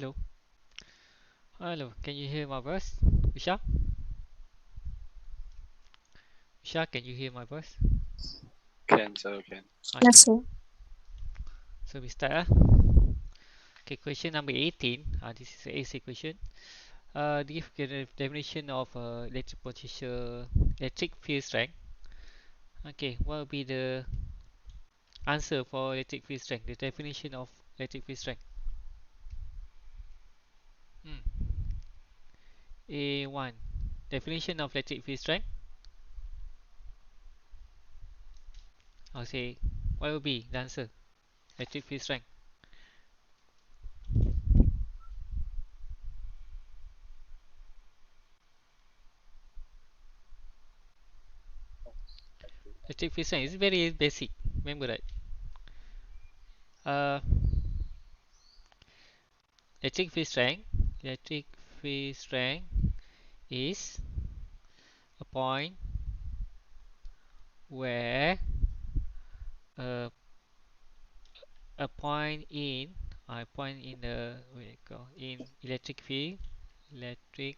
Hello. Hello. Can you hear my voice? Vishal? Vishal, can you hear my voice? Can, sir, can. Okay. Yes, sir. So we start. Okay, question number 18. This is a AC question. Give the definition of electric potential, electric field strength. Okay, what will be the answer for electric field strength? The definition of electric field strength. Hmm. A1. Definition of electric field strength. I'll say, what will be the answer? Electric field strength. Electric field strength is very basic. Remember that. Uh, Electric field strength. Electric field strength is a point where a, a point in a point in the what you call in electric field. Electric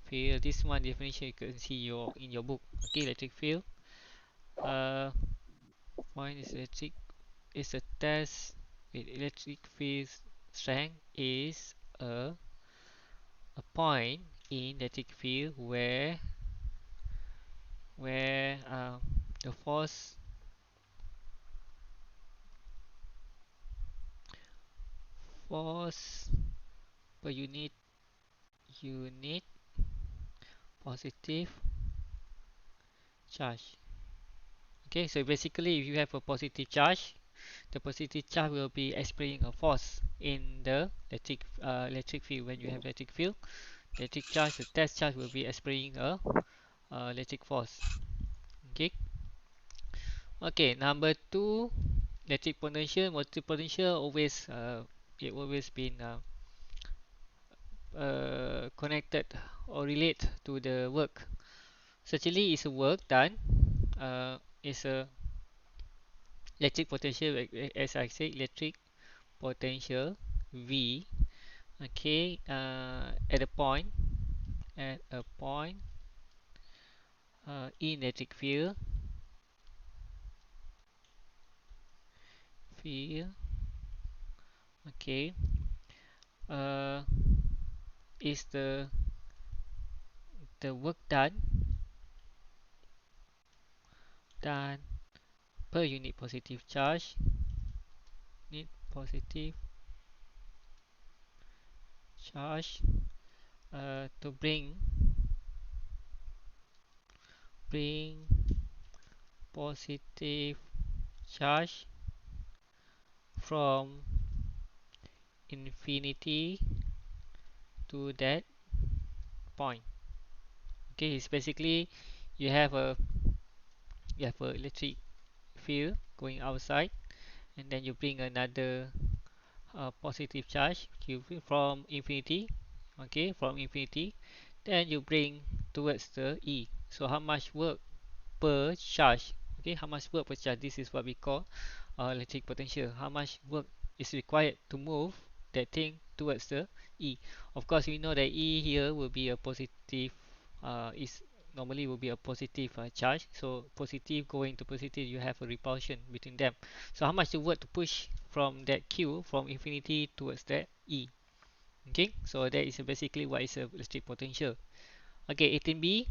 field. This one definition you can see in your book. Okay, electric field. Uh, Point is electric is a test with electric field strength is a point in electric field where the force per unit positive charge. Okay, so basically if you have a positive charge, the positive charge will be experiencing a force in the electric field. When you have electric field, electric charge, the test charge will be experiencing a electric force. Okay. Okay, number two, electric potential. Electric potential always it always been connected or relate to the work. So actually, it's a work done. It's a electric potential, as I said, electric potential V. Okay, at a point in electric field. Okay, uh, is the work done per unit positive charge. Need positive charge to bring positive charge from infinity to that point. Okay, it's basically you have a electric field going outside, and then you bring another positive charge from infinity. Okay, from infinity, then you bring towards the E. So how much work per charge? Okay, how much work per charge? This is what we call electric potential. How much work is required to move that thing towards the E? Of course, we know that E here will be a positive. Is normally will be a positive charge. So positive going to positive, you have a repulsion between them. So how much the work to push from that Q from infinity towards that E? Okay, so that is basically what is a electric potential. Okay, 18b.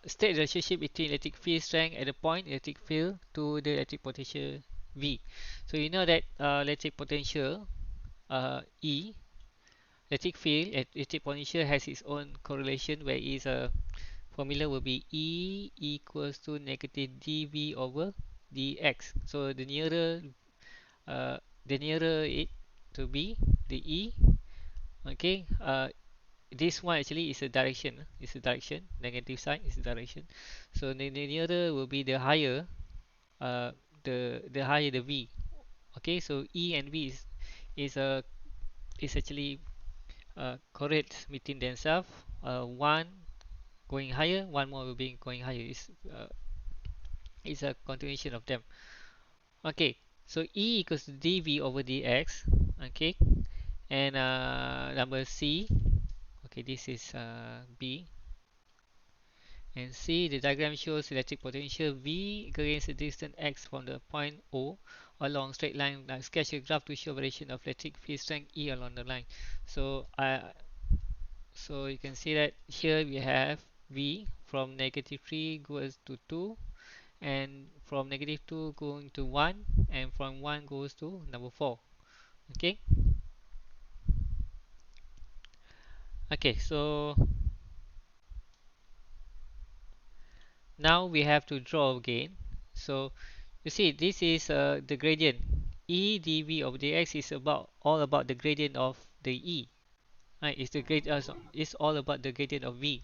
State the relationship between electric field strength at the point electric field to the electric potential V. So you know that electric potential E, electric field, electric potential has its own correlation where its formula will be E equals to negative dV over dx. So uh, the nearer it to be, the E, okay, this one actually is a direction. Is a direction. Negative sign is a direction. So the nearer will be the higher. Uh, the higher the V. Okay. So E and V is actually correct between themselves. One going higher, one more will be going higher. Is a continuation of them. Okay. So E equals to dV over dx. Okay. And number C, okay, this is B. And C, the diagram shows electric potential V against the distance x from the point O along straight line. Now sketch a graph to show variation of electric field strength E along the line. So so you can see that here we have V from negative 3 goes to 2, and from negative 2 going to 1, and from 1 goes to number 4. Okay. Okay, so now we have to draw again. So you see, this is the gradient. E dv of dx is all about the gradient of the E. Right? It's the grade. It's all about the gradient of V.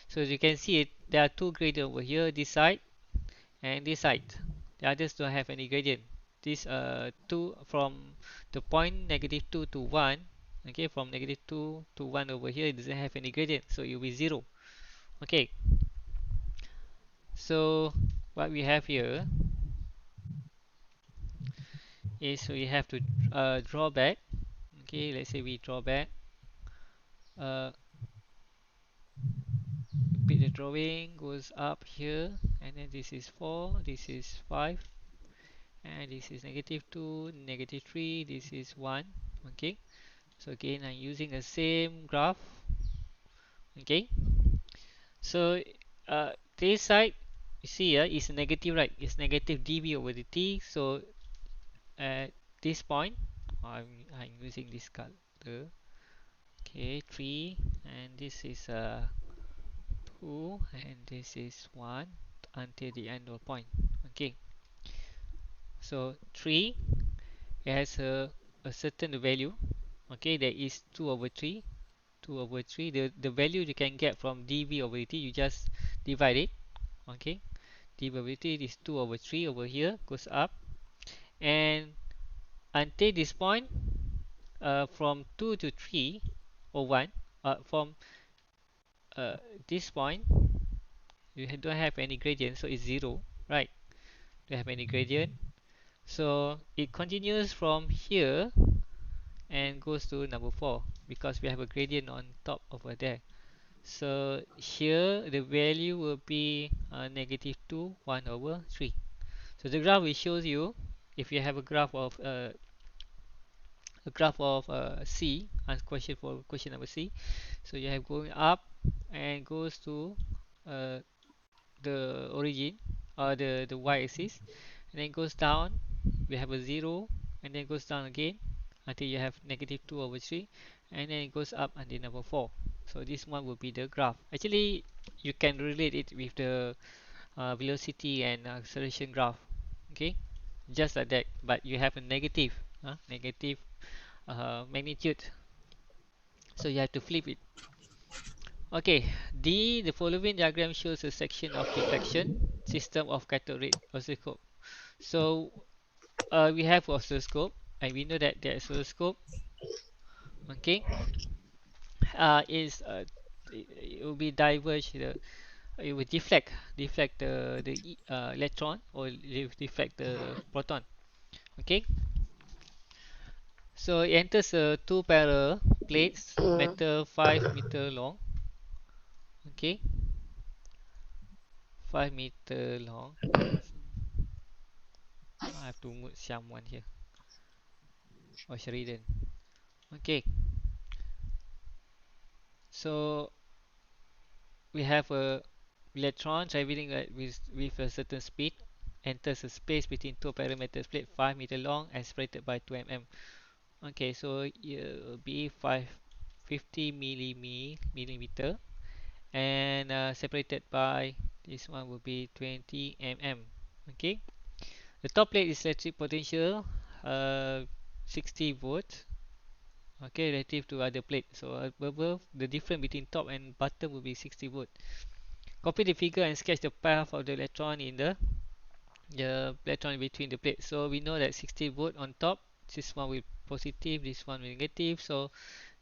So as you can see, there are two gradients over here, this side and this side. The others don't have any gradient. This two from the point negative 2 to 1. Okay, from negative 2 to 1 over here, it doesn't have any gradient, so it will be 0. Okay, so what we have here is we have to draw back. Okay, let's say we draw back. Uh, Repeat the drawing, goes up here, and then this is 4, this is 5, and this is negative 2, negative 3, this is 1. Okay, so again I'm using the same graph. Okay, so this side, you see is negative, right? It's negative dv over dt. So at this point, I'm using this color. Okay, 3, and this is 2, and this is 1 until the end of point. Okay, so 3 has a certain value. Okay, there is 2 over 3. 2 over 3, the value you can get from dv over dt, you just divide it. Okay, dv over dt is 2 over 3 over here, goes up, and until this point, from 2 to 3 or 1, from uh, this point you don't have any gradient, so it's 0, right? Don't have any gradient, so it continues from here and goes to number 4 because we have a gradient on top over there. So here the value will be negative 2, 1 over 3. So the graph will shows you, if you have a graph of C, as question for question number C. So you have going up and goes to uh, the origin, or the y-axis, and then goes down. We have a 0, and then goes down again until you have negative 2 over 3, and then it goes up until number 4. So this one will be the graph. Actually, you can relate it with the velocity and acceleration graph. Okay, just like that, but you have a negative magnitude, so you have to flip it. Okay, the following diagram shows a section of deflection system of cathode ray oscilloscope. So we have oscilloscope, and we know that the oscilloscope, okay, is it will be diverge the it will deflect the electron, or deflect the proton. Okay, so it enters two parallel plates, metal 5 meter long. Okay, 5 meter long. I have to move someone here. Oh, Sheridan. Okay, so we have a electron traveling with a certain speed, enters a space between two parameter plate 5 meter long and separated by 2 mm. Okay, so it will be 50 millimeter, and separated by this one will be 20 mm. Okay, the top plate is electric potential 60 volts. Okay, relative to other plate. So above, the difference between top and bottom will be 60 volt. Copy the figure and sketch the path of the electron in the electron between the plates. So we know that 60 volt on top. This one will positive, this one will negative. So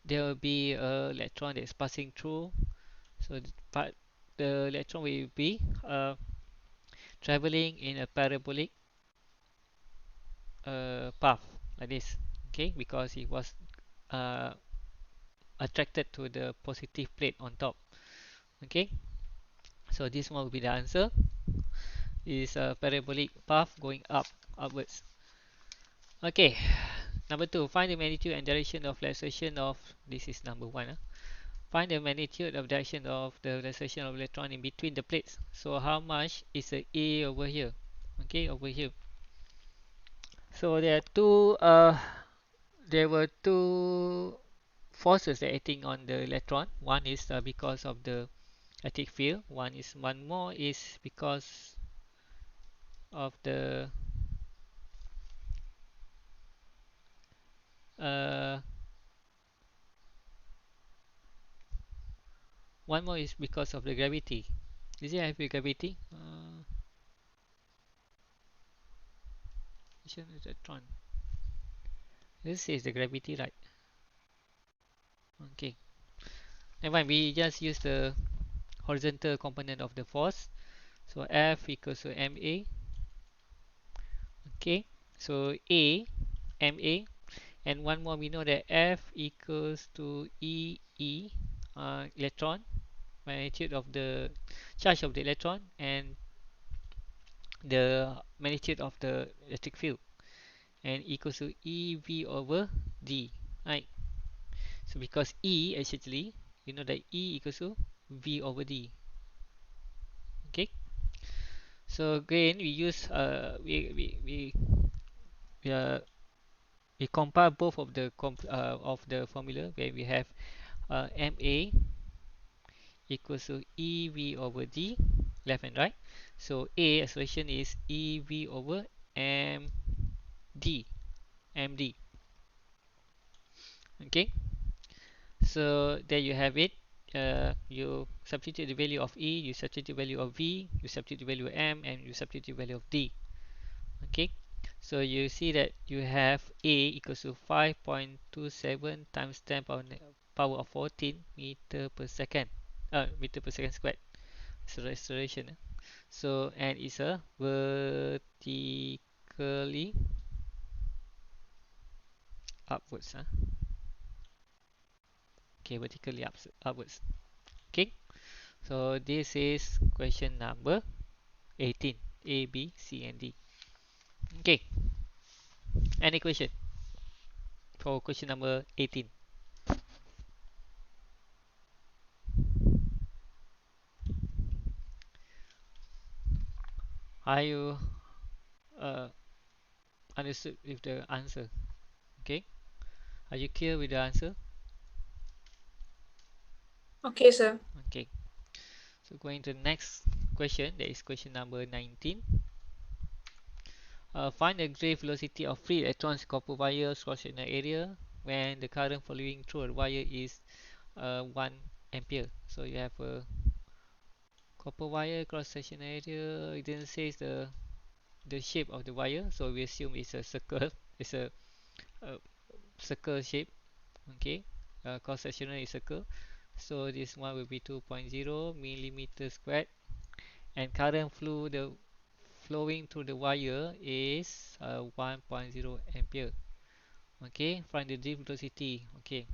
there will be a electron that's passing through. So the electron will be traveling in a parabolic path like this. Okay, because it was uh, attracted to the positive plate on top. Okay, so this one will be the answer. Is a parabolic path going upwards. Okay, number two, find the magnitude and direction of relaxation of, this is number one. Find the magnitude of direction of the relaxation of electron in between the plates. So how much is the A over here? Okay, over here. So there were two forces that acting on the electron. One is because of the electric field. One more is because of the uh, one more is because of the gravity. Is it have gravity? Which one is electron? This is the gravity, right? Okay. Never mind, we just use the horizontal component of the force. So F equals to ma. Okay. So A, ma, and one more, we know that F equals to E, electron, magnitude of the charge of the electron, and the magnitude of the electric field, and equals to EV over D, right? So because E actually, you know that E equals to V over D. Okay. So again, we use we, uh, we compare both of the formula where we have MA equals to EV over D, left and right. So A acceleration is EV over MD, MD. Okay. So there you have it. You substitute the value of E, you substitute the value of V, you substitute the value of M, and you substitute the value of D. Okay, so you see that you have A equals to 5.27 times 10 power of 14 meter per second, meter per second squared. It's a restoration. So and it's a vertically upwards. Okay, vertically upwards. Okay, so this is question number 18. A, B, C, and D. Okay, any question for question number 18? Are you uh, understood with the answer? Okay, are you clear with the answer? Okay, sir. Okay, so going to the next question, that is question number 19. Find the grave velocity of free electrons copper wire cross-sectional area when the current flowing through a wire is 1 ampere. So you have a copper wire cross-sectional area. It didn't say the shape of the wire, so we assume it's a circle. It's a circle shape. Okay, cross-sectional is circle. So this one will be 2.0 millimeter squared, and current flowing through the wire is 1.0 ampere. Okay, find the drift velocity. Okay,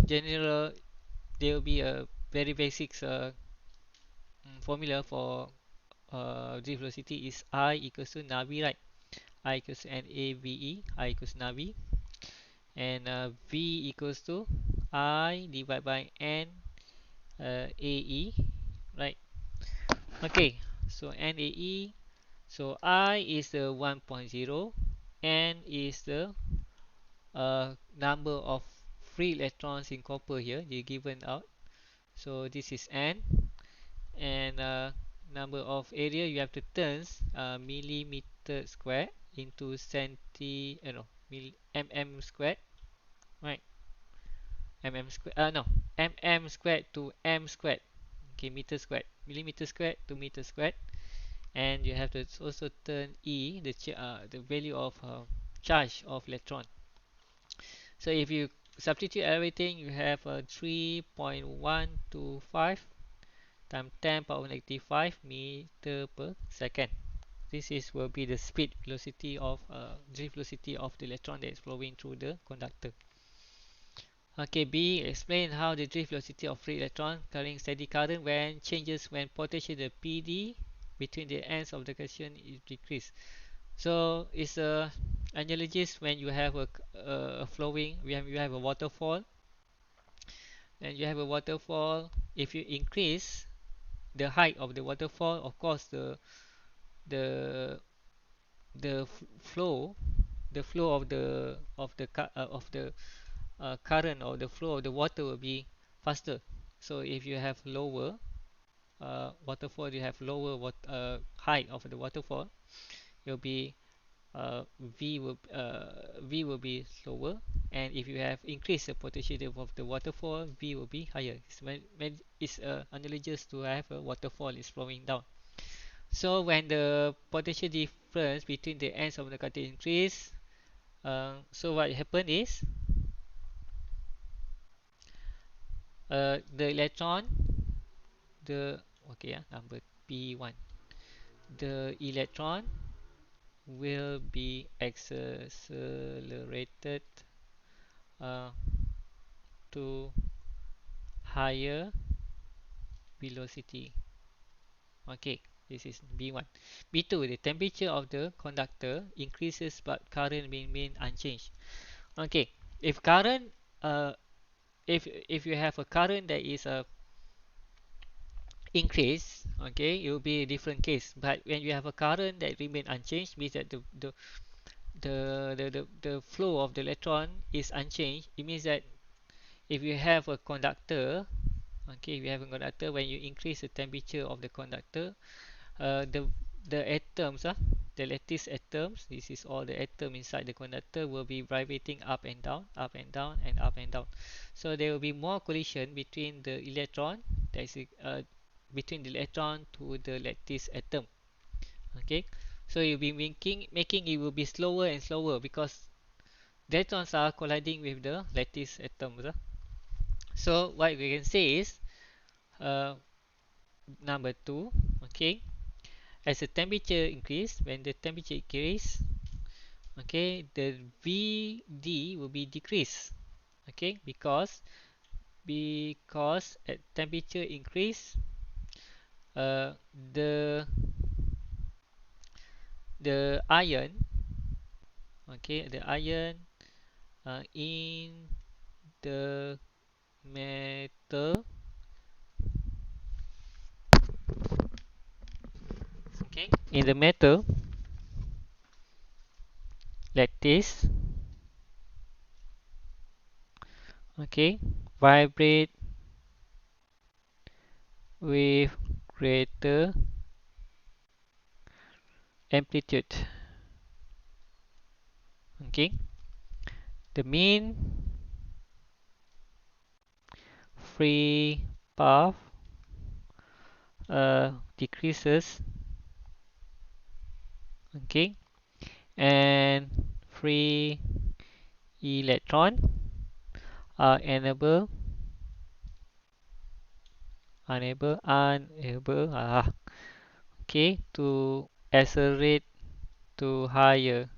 general, there will be a very basic formula for drift velocity is I equals to navi, right? I equals to NAVE, I equals navi, and V equals to I divided by N AE, right? Okay, so NAE, so I is the 1.0, N is the number of free electrons in copper here they given out. So this is N, and number of area you have to turns millimeter square into no, mm squared, right? Mm squared, no, mm squared to m squared. Okay, meter squared, millimeter squared to meter squared, and you have to also turn E, the value of charge of electron. So if you substitute everything, you have 3.125 times 10 power negative 5 meter per second. This is will be the speed velocity of drift velocity of the electron that is flowing through the conductor. Okay, B. Explain how the drift velocity of free electron carrying steady current when changes when potential the PD between the ends of the conduction is decreased. So it's a analogous when you have a flowing, when you have a waterfall. Then you have a waterfall. If you increase the height of the waterfall, of course the the flow, the flow of the current or the flow of the water will be faster. So if you have lower waterfall, you have lower height of the waterfall, it will be V will be slower, and if you have increased the potential of the waterfall, V will be higher. It's analogous to have a waterfall is flowing down. So when the potential difference between the ends of the conductor increase, so what happen is the electron, the okay, number P1, the electron will be accelerated uh, to higher velocity. Okay, this is B1. B2, the temperature of the conductor increases but current remain unchanged. Okay, if current, uh, if you have a current that is increase, okay, it will be a different case. But when you have a current that remain unchanged, means that the flow of the electron is unchanged. It means that if you have a conductor, okay, if you have a conductor, when you increase the temperature of the conductor, uh, the the atoms, the lattice atoms, this is all the atom inside the conductor, will be vibrating up and down, up and down, and up and down. So there will be more collision between the electron, that is between the electron to the lattice atom. Okay, so you'll be making it will be slower and slower because the electrons are colliding with the lattice atoms. So what we can say is uh, number two. Okay, as the temperature increase, when the temperature increase, okay, the Vd will be decreased. Okay, because at temperature increase, uh, the the ion, okay, the ion in the metal, okay, in the metal lattice, okay, vibrate with greater amplitude. Okay, the mean free path decreases, okay, and free electron are unable okay, to accelerate to higher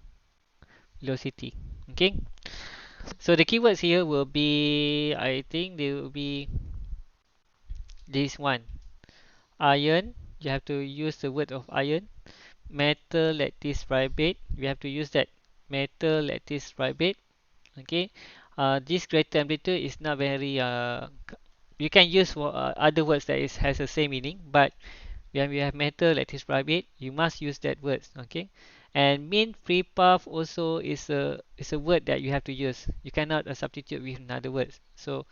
velocity. Okay, so the keywords here will be, I think they will be this one, iron. You have to use the word of iron. Metal lattice vibrate, we have to use that, metal lattice vibrate. Okay, this greater amplitude is not very you can use other words that is has the same meaning, but when we have metal lattice vibrate, you must use that words. Okay, and mean free path also is a word that you have to use. You cannot substitute with another words. So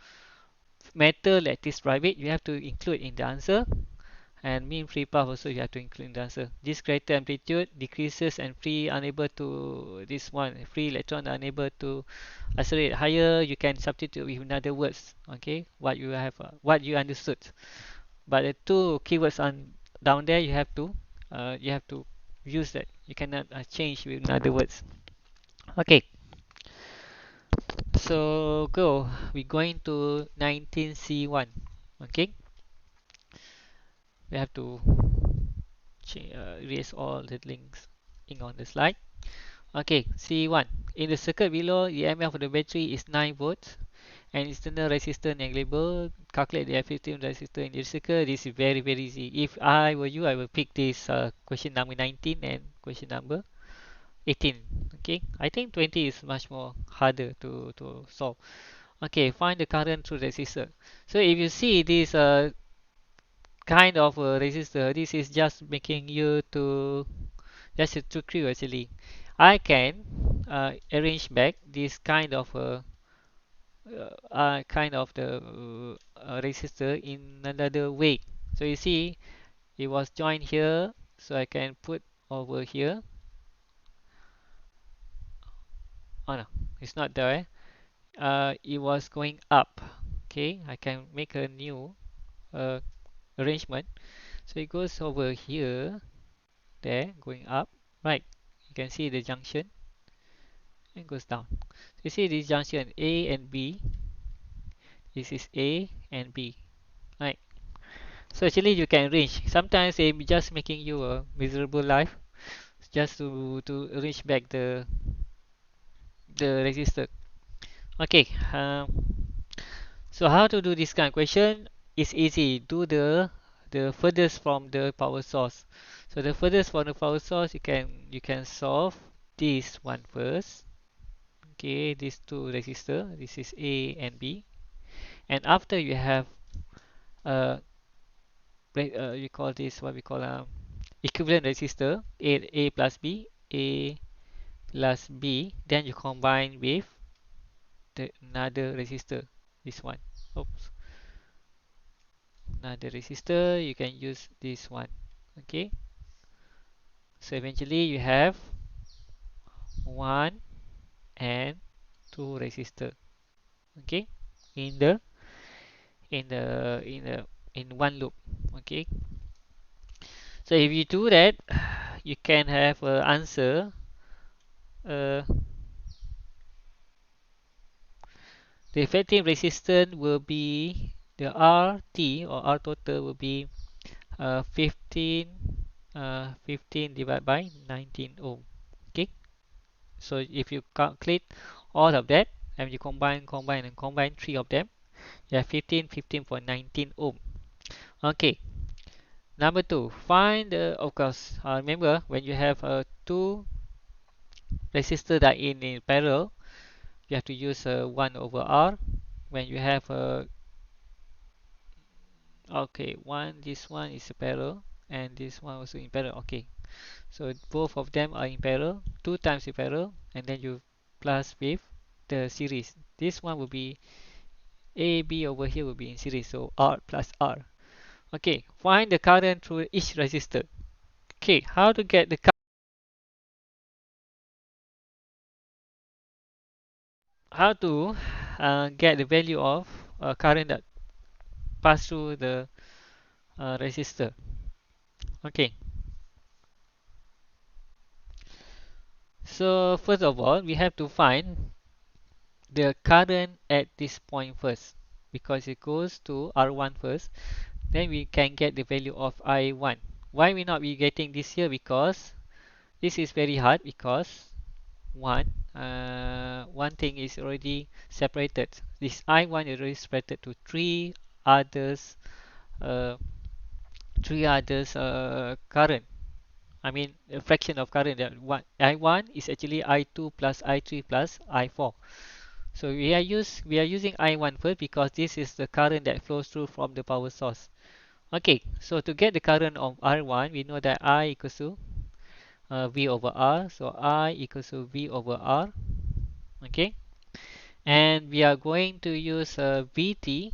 metal lattice vibrate you have to include in the answer, and mean free path also you have to include in the answer. This greater amplitude decreases and free unable to, this one free electron unable to accelerate higher, you can substitute with another words. Okay, what you have what you understood, but the two keywords on down there you have to use that, you cannot change with another words. Okay, so go, we going to 19C1. Okay, we have to erase all the links in on the slide. Okay, C1. In the circuit below, the EMF of the battery is 9 volts and external resistance negligible. Calculate the effective resistance in the circuit. This is very easy. If I were you, I will pick this question number 19 and question number 18. Okay, I think 20 is much more harder to solve. Okay, find the current through resistor. So if you see this kind of resistor, this is just making you to just a trick you actually. I can arrange back this kind of the resistor in another way. So you see, it was joined here, so I can put over here. Oh no, it's not there. It was going up. Okay, I can make a new uh, arrangement. So it goes over here, there, going up. Right, you can see the junction and goes down. So you see this junction A and B. This is A and B. Right. So actually you can arrange. Sometimes they just making you a miserable life just to arrange back the resistor. Okay. So how to do this kind of question? It's easy. Do the furthest from the power source. So the furthest from the power source, you can solve this one first. Okay, these two resistor. This is A and B. And after you have uh, you call this what we call equivalent resistor A plus B, A plus B, then you combine with another resistor, this one. Oops, another resistor, you can use this one. Okay, so eventually you have one and two resistor. Okay, in the in the in the in one loop. Okay, so if you do that, you can have an answer. Uh, the effective resistance will be the RT or R total will be 15 divided by 19 ohm. Okay, so if you calculate all of that and you combine three of them, you have 15.19 ohm. Okay, number two, find the, of course, remember when you have two resistors that are in parallel, you have to use 1 over R. When you have okay, this one is a parallel and this one also in parallel. Okay, so both of them are in parallel, two times in parallel, and then you plus with the series. This one will be A, B over here will be in series, so R plus R. Okay, find the current through each resistor. Okay, how to get the how to get the value of current that pass through the resistor. Okay, so first of all, we have to find the current at this point first because it goes to R1 first. Then we can get the value of I1. Why we not be getting this here? Because this is very hard because one thing is already separated. This I1 is already separated to others uh, three others current. I mean a fraction of current that one I1 is actually I2 plus I3 plus I4. So we are using I1 first because this is the current that flows through from the power source. Okay, so to get the current of R1, we know that I equals to V over R. So I equals to V over R. Okay, and we are going to use VT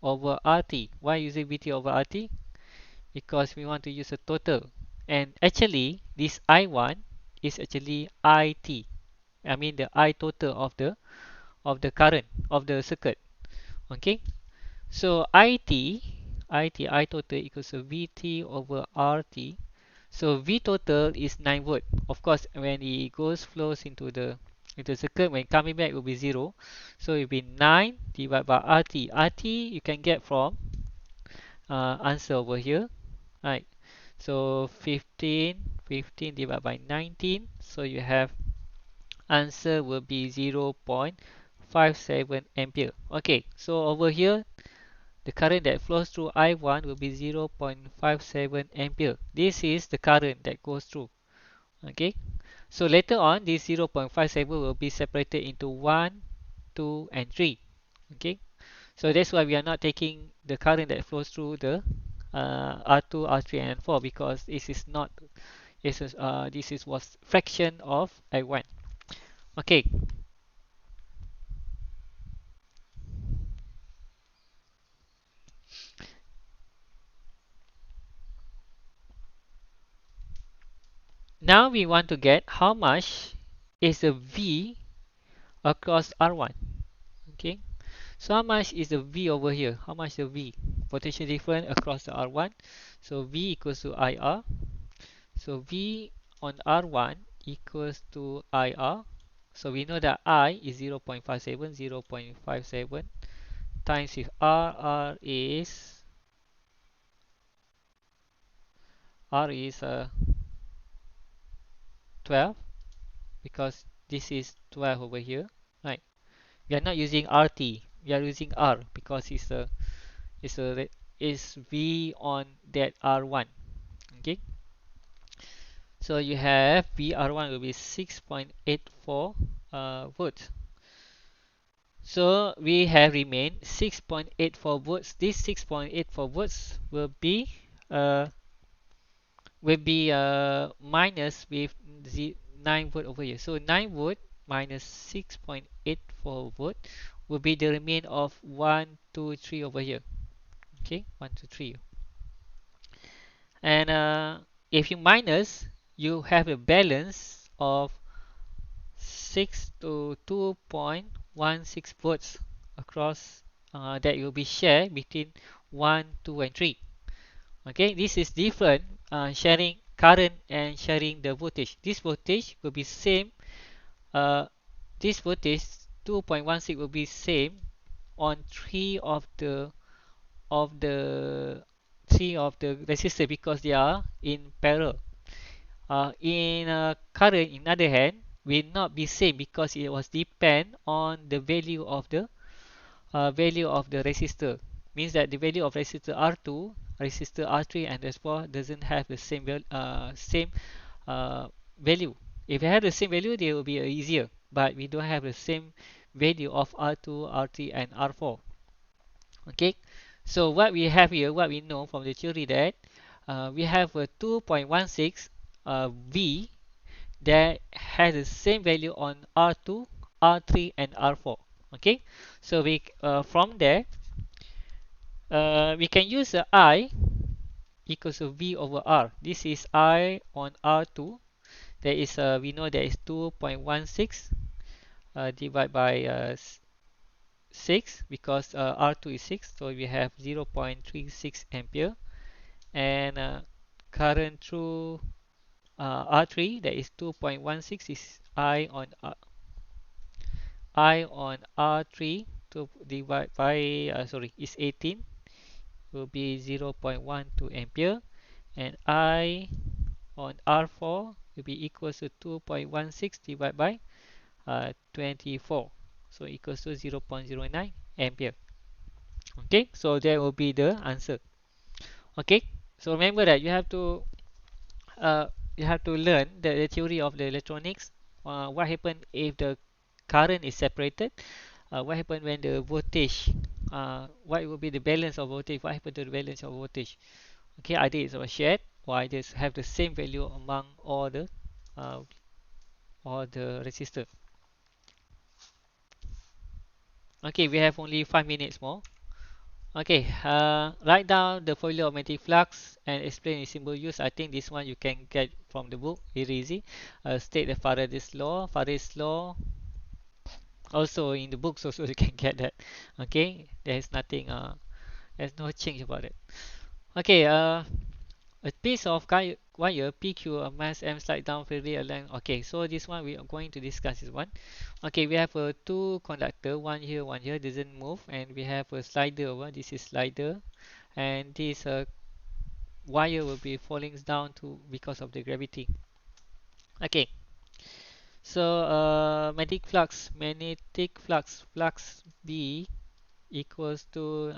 over RT. Why using VT over RT? Because we want to use a total. And actually, this I1 is actually IT. I mean the I total of the current of the circuit. Okay, so I total equals to VT over RT. So V total is 9 volt. Of course, when it flows into the circuit, when coming back it will be 0. So it will be 9 divided by RT. RT you can get from answer over here. Right. So 15 divided by 19. So you have answer will be 0.57 ampere. Okay, so over here the current that flows through I1 will be 0.57 ampere. This is the current that goes through. Okay, so later on this 0.57 will be separated into 1, 2 and 3. Okay, so that's why we are not taking the current that flows through the R2, R3 and 4 because this is was fraction of I1. Okay, now we want to get how much is the V across R1. Okay, so how much is the V over here? How much the V? Potential difference across the R1. So V equals to IR. So V on R1 equals to IR. So we know that I is 0.57, 0.57 times with R is 12 because this is 12 over here, right? We are not using RT, we are using R because it's a is V on that R1. Okay, so you have V R1 will be 6.84 volts. So we have remained 6.84 volts. This 6.84 volts uh, will be minus with 9 volt over here. So 9 volt minus 6.84 volt will be the remain of 1, 2, 3 over here. Okay, 1, 2, 3. And if you minus, you have a balance of 6 to 2.16 volts across that will be shared between 1, 2 and 3. Okay, this is different sharing current and sharing the voltage. This voltage will be same. Uh, this voltage 2.16 will be same on of the three of the resistor because they are in parallel. In current, in other hand, will not be same because it was depend on the value of the resistor. Means that the value of resistor R2, resistor R3, and S4 doesn't have the same uh, value. If it had the same value, they will be easier. But we don't have the same value of R2, R3, and R4. Okay. So what we have here, what we know from the theory that we have a 2.16 V that has the same value on R2, R3, and R4. Okay. So we from there we can use the I equals to V over R. This is I on R2. There is we know there is 2.16 divided by 6 because R2 is 6, so we have 0.36 ampere. And current through R3 that is 2.16 is I on R3 to divide by sorry is 18 will be 0.12 ampere, and I on R4 will be equals to 2.16 divided by 24, so equals to 0.09 ampere. Okay, so that will be the answer. Okay, so remember that uh, you have to learn the theory of the electronics. What happen if the current is separated? What happen when the voltage? What will be the balance of voltage? What happen to the balance of voltage? Okay, either it's shared or either have the same value among uh, all the resistor. Okay, we have only 5 minutes more. Okay, write down the formula of magnetic flux and explain its symbol use. I think this one you can get from the book. Very easy. State the Faraday's law. Faraday's law also in the books also you can get that. Okay, there's nothing. There's no change about it. Okay. A piece of wire PQ a mass M slide down freely along. Okay, so this one we are going to discuss this one. Okay, we have two conductor, one here, doesn't move, and we have a slider over. This is slider, and this wire will be falling down to because of the gravity. Okay, so magnetic flux B equals to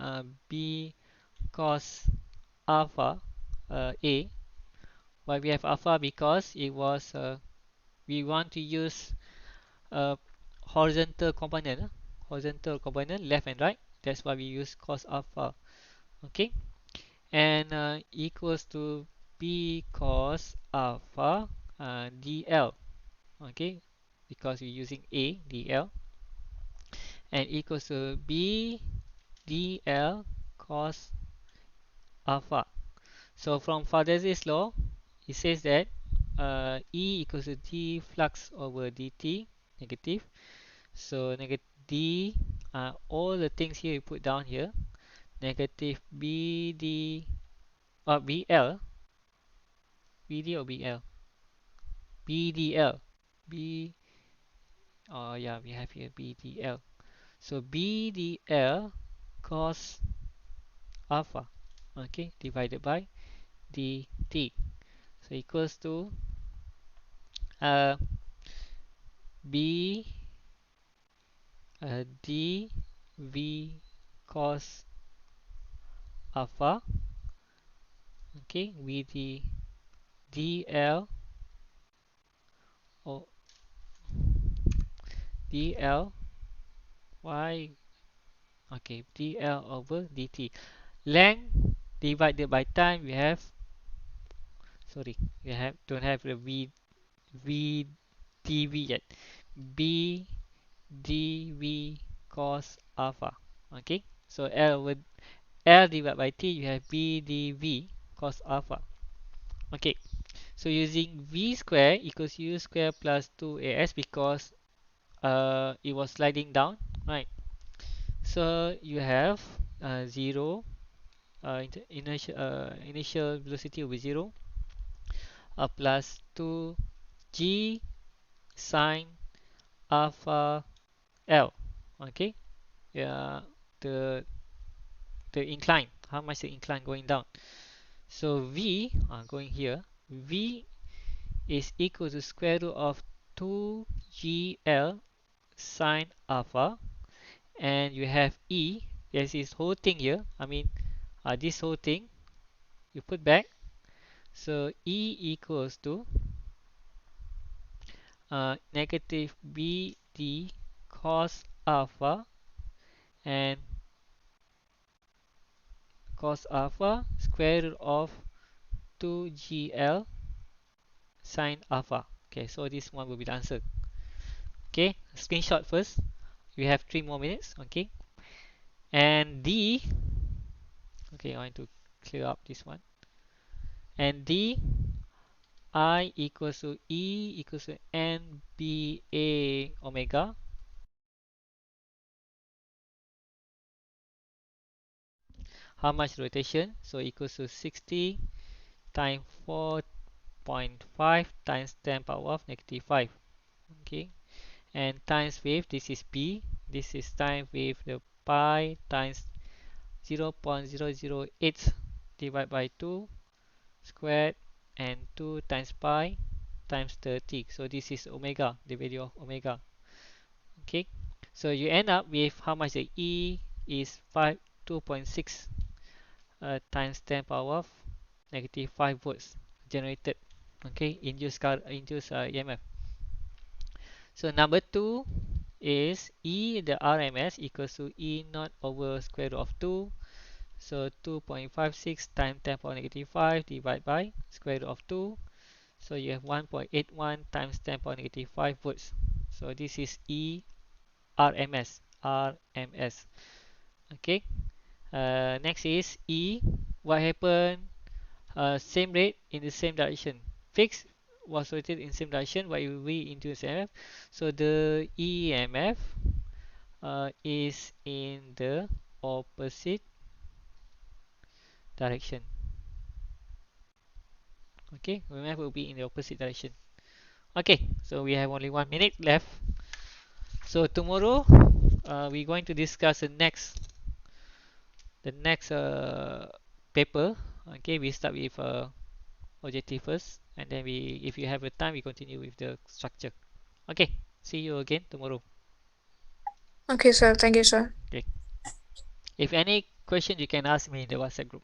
B cos alpha A. Why we have alpha? Because it was we want to use a horizontal component left and right. That's why we use cos alpha. Okay, and equals to B cos alpha dl. Okay, because we're using A dl, and equals to B dl cos alpha. So from Faraday's law, it says that E equals to d flux over dt negative. So negative d, all the things here you put down here, negative bd or bl, bd or bl, bdl, b, oh yeah, we have here bdl. So bdl cos alpha, okay, divided by dt. So equals to uh, b dv cos alpha, okay, with the dl or dl y, okay, dl over dt. Length divided by time, we have, sorry, we have don't have the v dv yet. B dv cos alpha, okay. So L divided by T, you have B dv cos alpha. Okay, so using V square equals U square plus 2AS because it was sliding down, right? So you have 0, initial velocity will be 0, plus 2G sine alpha L. Okay, yeah, the the incline, how much the incline going down. So V going here, V is equal to square root of 2GL sine alpha, and you have E, there's this whole thing here, I mean this whole thing you put back. So E equals to negative BD cos alpha and cos alpha square root of 2GL sine alpha. Okay, so this one will be the answer. Okay, screenshot first. We have 3 more minutes. Okay, and D, okay, I want to clear up this one. And D, I equals to E equals to NBA omega. How much rotation? So equals to 60 times 4.5 times 10 power of negative 5. Okay, and times with, this is B, this is time with the pi times 0.008 divided by 2 squared, and 2 times pi times 30. So this is omega, the value of omega. Okay, so you end up with how much the E is 2.6 times 10 power of negative 5 volts generated. Okay, induced EMF. So number 2 is E, the RMS, equals to E naught over square root of 2. So 2.56 times 10 power negative 5 divided by square root of 2. So you have 1.81 times 10 power negative 5 volts. So this is E RMS. RMS. Okay. Next is E. What happened? Same rate in the same direction. Fixed was rotated in same direction while we induce EMF. So the EMF is in the opposite direction. Okay, EMF will be in the opposite direction. Okay, so we have only 1 minute left. So tomorrow we're going to discuss the next paper Okay, we start with objective first, and then if you have the time, we continue with the structure. Okay, see you again tomorrow. Okay, sir. Thank you, sir. Okay. If any question, you can ask me in the WhatsApp group.